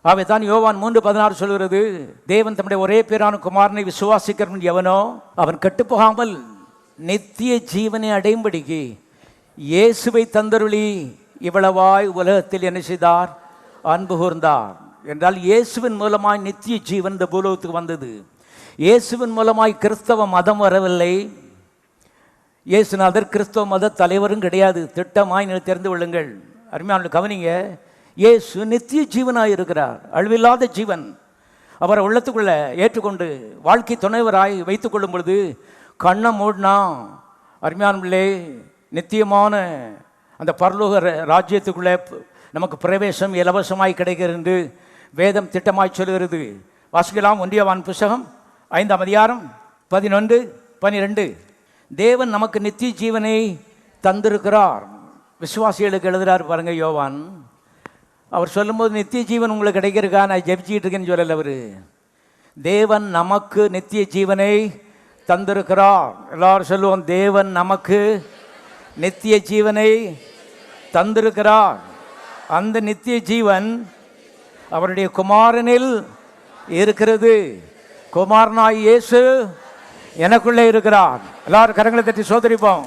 ஆகவே தான் யோவான் 3:16 சொல்கிறது, தேவன் தம்முடைய ஒரே பேரான குமாரனை விசுவாசிக்கிறவன் எவனோ அவன் கெட்டுப்போகாமல் நித்திய ஜீவனை அடையும்படிக்கு இயேசுவை தந்தருளி இவ்வளவாய் உலகத்தில் என்ன செய்தார்? அன்பு கூர்ந்தார். என்றால் இயேசுவின் மூலமாய் நித்திய ஜீவன் இந்த பூலோகத்துக்கு வந்தது. இயேசுவின் மூலமாய் கிறிஸ்தவ மதம் வரவில்லை. இயேசுநாதர் கிறிஸ்தவ மத தலைவரும் கிடையாது. திட்டமாய் நீங்கள் தெரிந்து கொள்ளுங்கள். அருமையான கவனிங்க, இயேசு நித்திய ஜீவனாய் இருக்கிறார், அழிவில்லாத ஜீவன். அவரை உள்ளத்துக்குள்ள ஏற்றுக்கொண்டு வாழ்க்கை துணைவராய் வைத்துக் கொள்ளும் பொழுது கண்ணை மூடினா அருமையானே நித்தியமான அந்த பரலோக ராஜ்யத்துக்குள்ளே நமக்கு பிரவேசம் இலவசமாய் கிடைக்கிறது என்று வேதம் திட்டமாய் சொல்கிறது. வாசிக்கலாம். 1 யோவான் புஸ்தகம் 5ஆம் அதிகாரம் 11, 12. தேவன் நமக்கு நித்திய ஜீவனை தந்திருக்கிறார். விசுவாசிகளுக்கு எழுதுகிறார் பாருங்க யோவான். அவர் சொல்லும்போது நித்திய ஜீவன் உங்களுக்கு கிடைக்கிறக்கா நான் ஜெபிச்சிட்டு இருக்கேன்னு சொல்லலை. அவர் தேவன் நமக்கு நித்திய ஜீவனை தந்திருக்கிறார். எல்லாரும் சொல்லுவோம், தேவன் நமக்கு நித்திய ஜீவனை தந்திருக்கிறார். அந்த நித்திய ஜீவன் அவருடைய குமாரனில் இருக்கிறது. குமாரனாய் இயேசு எனக்குள்ளே இருக்கிறார். எல்லாரும் கரங்களை தட்டி சோதரிப்போம்.